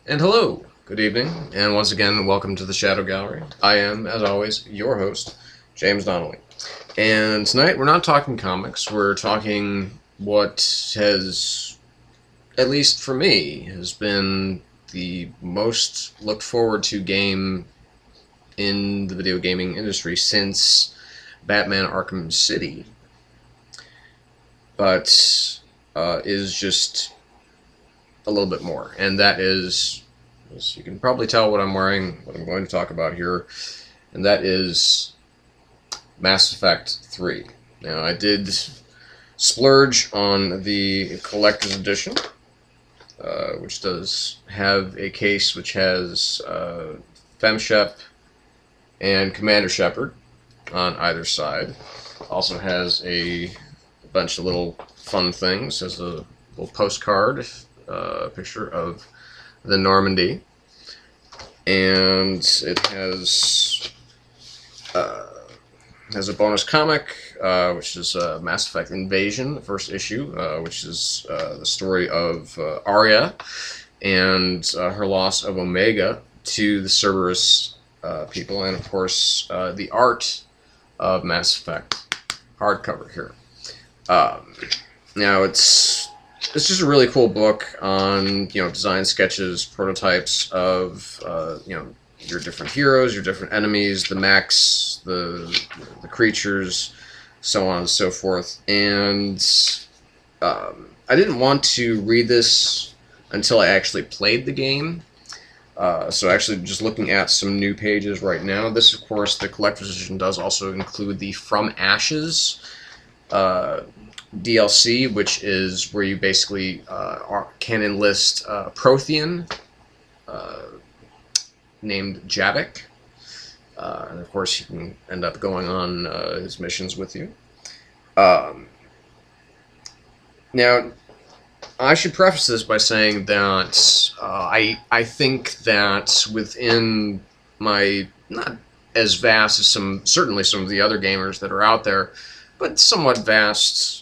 And hello, good evening, and once again, welcome to the Shadow Gallery. I am, as always, your host, James Donnelly. And tonight, we're not talking comics, we're talking what has, at least for me, has been the most looked forward to game in the video gaming industry since Batman Arkham City, but is just a little bit more, and that is, as you can probably tell what I'm wearing, what I'm going to talk about here, and that is Mass Effect 3. Now, I did splurge on the collector's edition, which does have a case which has FemShep and Commander Shepard on either side. Also has a bunch of little fun things, has a little postcard, picture of the Normandy, and it has a bonus comic, which is Mass Effect Invasion, the first issue, which is the story of Arya and her loss of Omega to the Cerberus people, and of course the art of Mass Effect hardcover here. Now it's just a really cool book on, design sketches, prototypes of, your different heroes, your different enemies, the mechs, the creatures, so on and so forth. And I didn't want to read this until I actually played the game. So actually just looking at some new pages right now. This, of course, the collector's edition does also include the From Ashes DLC, which is where you basically can enlist Prothean, named Javik, and of course you can end up going on his missions with you. Now, I should preface this by saying that I think that within my, not as vast as certainly some of the other gamers that are out there, but somewhat vast.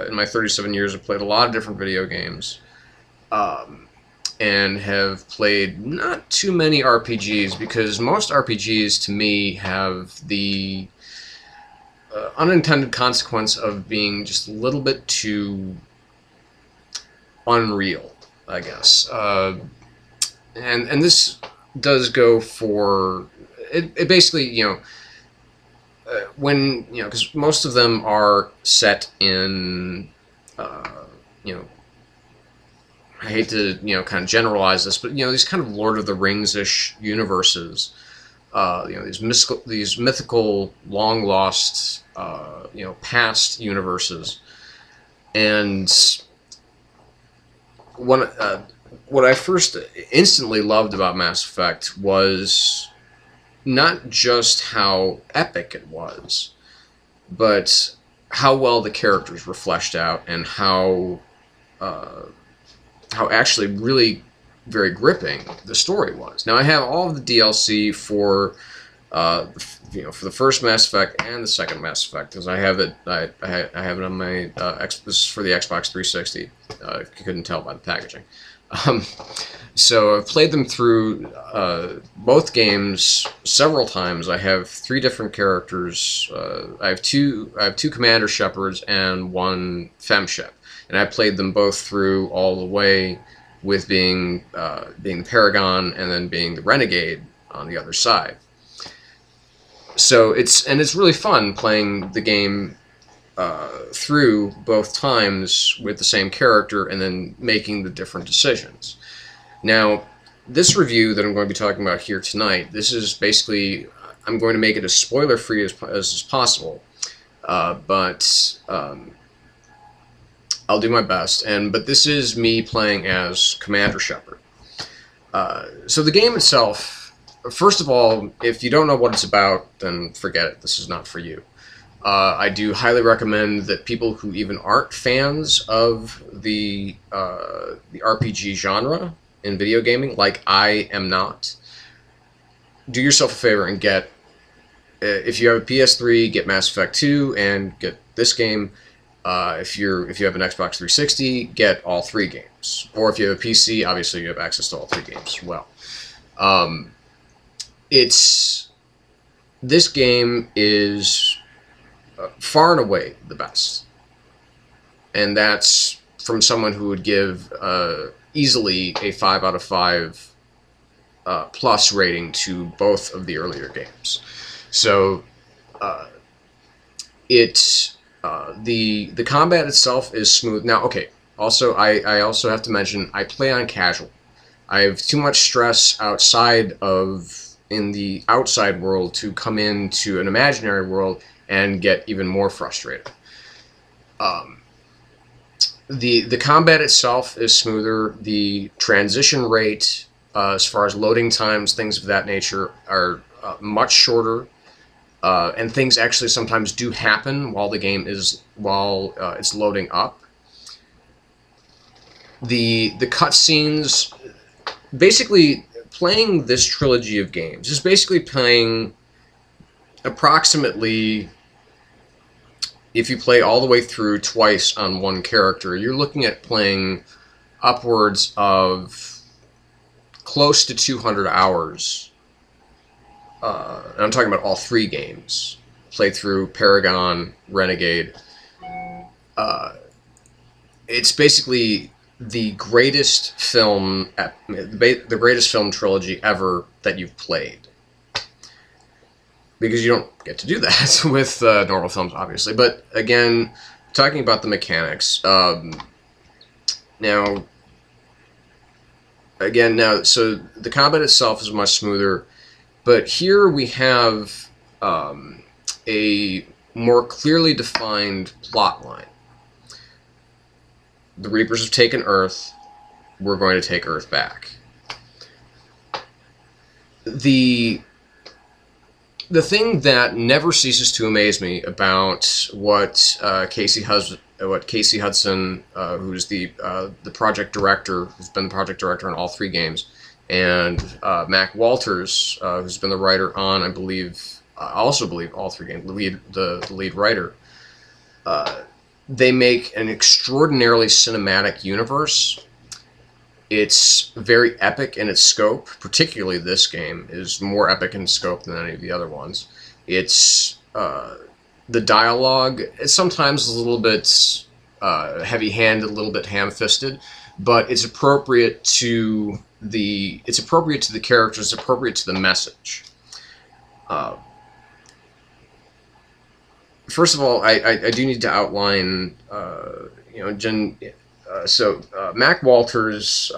In my 37 years, I've played a lot of different video games, and have played not too many RPGs, because most RPGs to me have the unintended consequence of being just a little bit too unreal, I guess. And this does go for it basically, when, because most of them are set in, I hate to, kind of generalize this, but, these kind of Lord of the Rings-ish universes, these mythical, long-lost, past universes. And what I first instantly loved about Mass Effect was not just how epic it was, but how well the characters were fleshed out, and how actually really very gripping the story was. Now, I have all of the DLC for for the first Mass Effect and the second Mass Effect, because I have it. I have it on my this is for the Xbox 360. If you couldn't tell by the packaging. So I've played them through both games several times. I have 3 different characters. I have two Commander Shepards and 1 FemShep, and I played them both through all the way, with being the Paragon and then being the Renegade on the other side. So it's really fun playing the game through both times with the same character, and then making the different decisions. Now, this review that I'm going to be talking about here tonight, this is basically, I'm going to make it as spoiler-free as possible, but I'll do my best. But this is me playing as Commander Shepard. So the game itself, first of all, if you don't know what it's about, then forget it. This is not for you. I do highly recommend that people who even aren't fans of the RPG genre in video gaming, like I am not, do yourself a favor and if you have a PS3, get Mass Effect 2 and get this game. If you have an Xbox 360, get all 3 games. Or if you have a PC, obviously you have access to all 3 games as well. This game is far and away the best, and that's from someone who would give easily a 5 out of 5 plus rating to both of the earlier games. So the combat itself is smooth. Now, okay. Also, I also have to mention I play on casual. I have too much stress in the outside world to come into an imaginary world and get even more frustrated. The combat itself is smoother. The transition rate, as far as loading times, things of that nature, are much shorter. And things actually sometimes do happen while it's loading up. The cutscenes, basically, playing this trilogy of games is basically playing approximately, if you play all the way through twice on one character, you're looking at playing upwards of close to 200 hours. And I'm talking about all 3 games. Playthrough, Paragon, Renegade. It's basically the greatest film trilogy ever that you've played. Because you don't get to do that with normal films, obviously. But again, talking about the mechanics, so the combat itself is much smoother. But here we have a more clearly defined plot line. The Reapers have taken Earth. We're going to take Earth back. The thing that never ceases to amaze me about what Casey Hudson, who's the project director, who's been the project director on all 3 games, and Mac Walters, who's been the writer on, I also believe all 3 games, the lead writer. They make an extraordinarily cinematic universe. It's very epic in its scope. Particularly this game is more epic in scope than any of the other ones. It's the dialogue is sometimes a little bit heavy-handed, a little bit ham-fisted, but it's appropriate to the characters, it's appropriate to the message. First of all, I do need to outline, Mac Walters,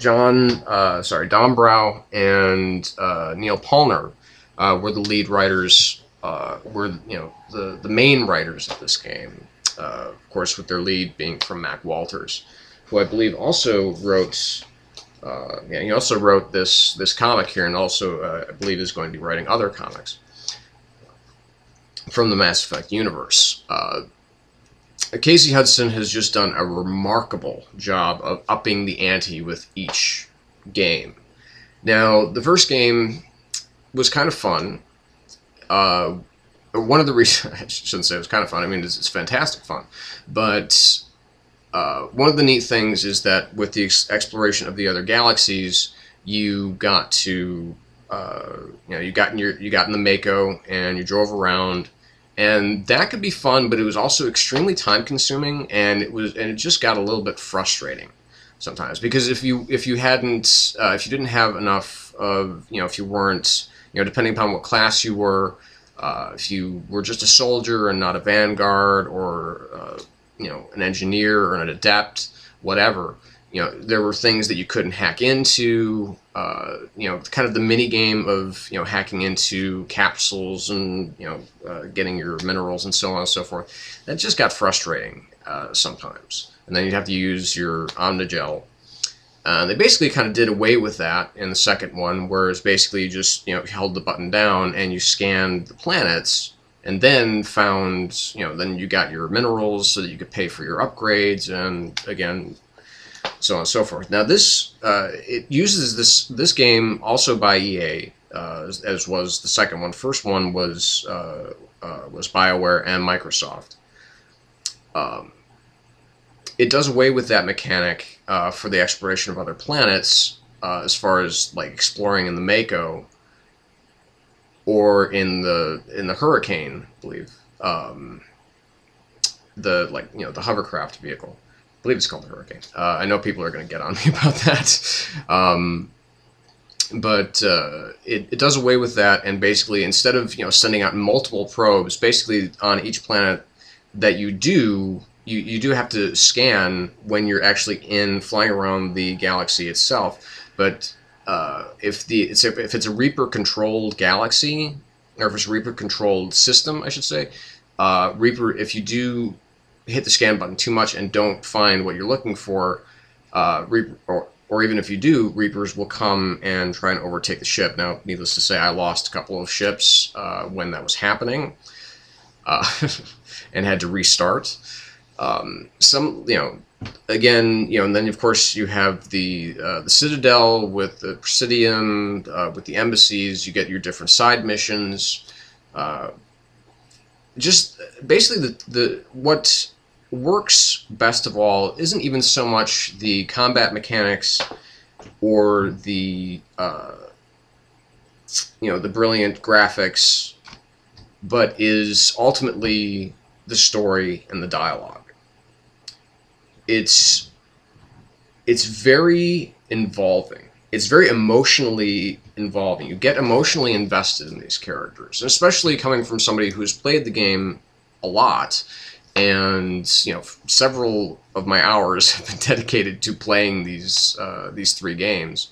Don Brow, and Neil Pollner were the lead writers, the main writers of this game. Of course, with their lead being from Mac Walters, who I believe also wrote. He also wrote this comic here, and also I believe is going to be writing other comics from the Mass Effect universe. Casey Hudson has just done a remarkable job of upping the ante with each game. Now, the first game was kind of fun. One of the reasons, I shouldn't say it was kind of fun, I mean, it's fantastic fun. But one of the neat things is that with the exploration of the other galaxies, you got to, you got in the Mako and you drove around, and that could be fun, but it was also extremely time-consuming, and it just got a little bit frustrating sometimes, because if you didn't have enough of, if you weren't, depending upon what class you were, if you were just a soldier and not a vanguard, or an engineer or an adept, whatever, there were things that you couldn't hack into, kind of the mini game of, hacking into capsules and, getting your minerals and so on and so forth. That just got frustrating sometimes. And then you'd have to use your Omnigel. They basically kind of did away with that in the second one, whereas basically you just, held the button down and you scanned the planets, and then found, then you got your minerals so that you could pay for your upgrades, and again, so on and so forth. Now this, it uses this game also by EA, as was the second one. First one was was BioWare and Microsoft. It does away with that mechanic for the exploration of other planets, as far as like exploring in the Mako or in the Hurricane, I believe. The hovercraft vehicle. I believe it's called the Hurricane. I know people are going to get on me about that. But it does away with that, and basically instead of sending out multiple probes, basically on each planet that you do have to scan when you're actually flying around the galaxy itself. But if it's a Reaper controlled galaxy, or if it's a Reaper controlled system, I should say, Reaper, if you do hit the scan button too much and don't find what you're looking for, Reaper, or even if you do, Reapers will come and try and overtake the ship. Now, needless to say, I lost a couple of ships when that was happening, and had to restart. Again, and then of course you have the Citadel with the Presidium, with the embassies. You get your different side missions. Just basically what works best of all isn't even so much the combat mechanics or the the brilliant graphics, but is ultimately the story and the dialogue. It's very involving. It's very emotionally involving. You get emotionally invested in these characters, and especially coming from somebody who's played the game a lot, and several of my hours have been dedicated to playing these 3 games.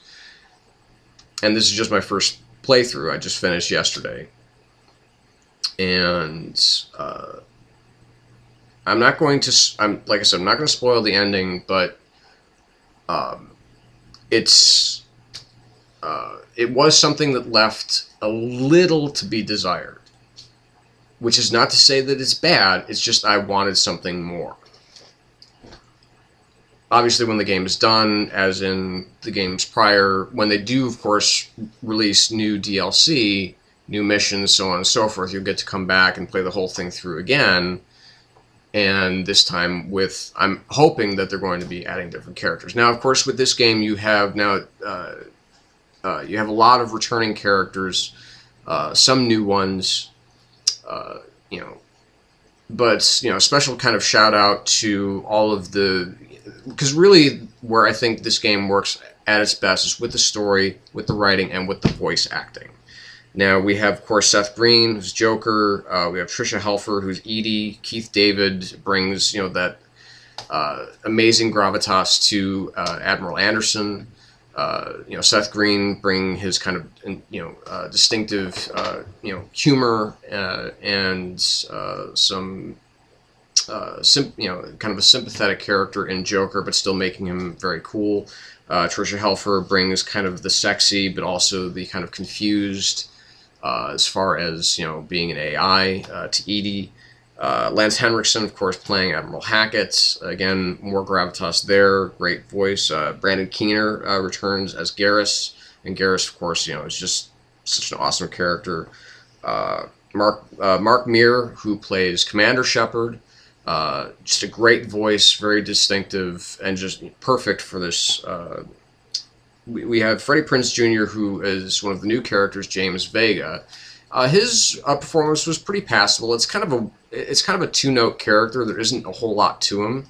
And this is just my first playthrough. I just finished yesterday, and I'm not going to. Like I said, I'm not going to spoil the ending, but it was something that left a little to be desired. Which is not to say that it's bad, it's just I wanted something more. Obviously, when the game is done, as in the games prior, when they do, of course, release new DLC, new missions, so on and so forth, you'll get to come back and play the whole thing through again. And this time I'm hoping that they're going to be adding different characters. Now, of course, with this game, you have you have a lot of returning characters, some new ones. But special kind of shout out to all of because really where I think this game works at its best is with the story, with the writing, and with the voice acting. Now we have, of course, Seth Green, who's Joker. We have Tricia Helfer, who's Edie. Keith David brings that amazing gravitas to Admiral Anderson. Seth Green bring his kind of distinctive humor and some kind of a sympathetic character in Joker, but still making him very cool. Tricia Helfer brings kind of the sexy, but also the kind of confused, as far as being an AI, to Edie. Lance Henriksen, of course, playing Admiral Hackett. Again, more gravitas there. Great voice. Brandon Keener returns as Garrus. And Garrus, of course, is just such an awesome character. Mark Meir, who plays Commander Shepard. Just a great voice, very distinctive, and just perfect for this. We have Freddie Prinze Jr., who is one of the new characters, James Vega. His performance was pretty passable. It's kind of a two-note character. There isn't a whole lot to him.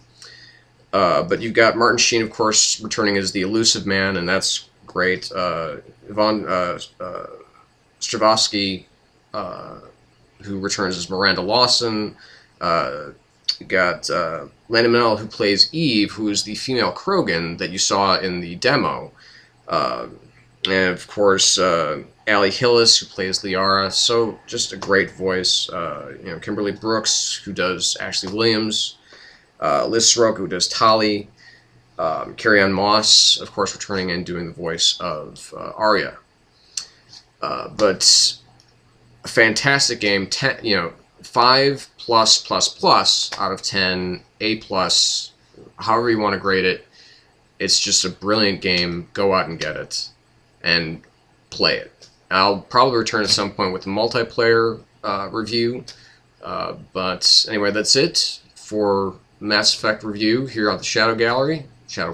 But you've got Martin Sheen, of course, returning as the Elusive Man, and that's great. Yvonne Stravosky, who returns as Miranda Lawson. You got Landon Minell, who plays Eve, who is the female Krogan that you saw in the demo. And of course, Allie Hillis, who plays Liara. So just a great voice. Kimberly Brooks, who does Ashley Williams. Liz Soroka, who does Tali. Carrie-Anne Moss, of course, returning and doing the voice of Arya. But a fantastic game. 5+++ out of 10, A+, however you want to grade it. It's just a brilliant game. Go out and get it and play it. I'll probably return at some point with a multiplayer review, But anyway, that's it for Mass Effect review here on the Shadow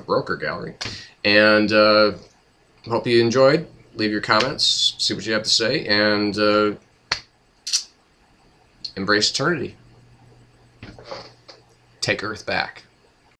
Broker Gallery. And hope you enjoyed. Leave your comments, see what you have to say, and embrace eternity. Take Earth back.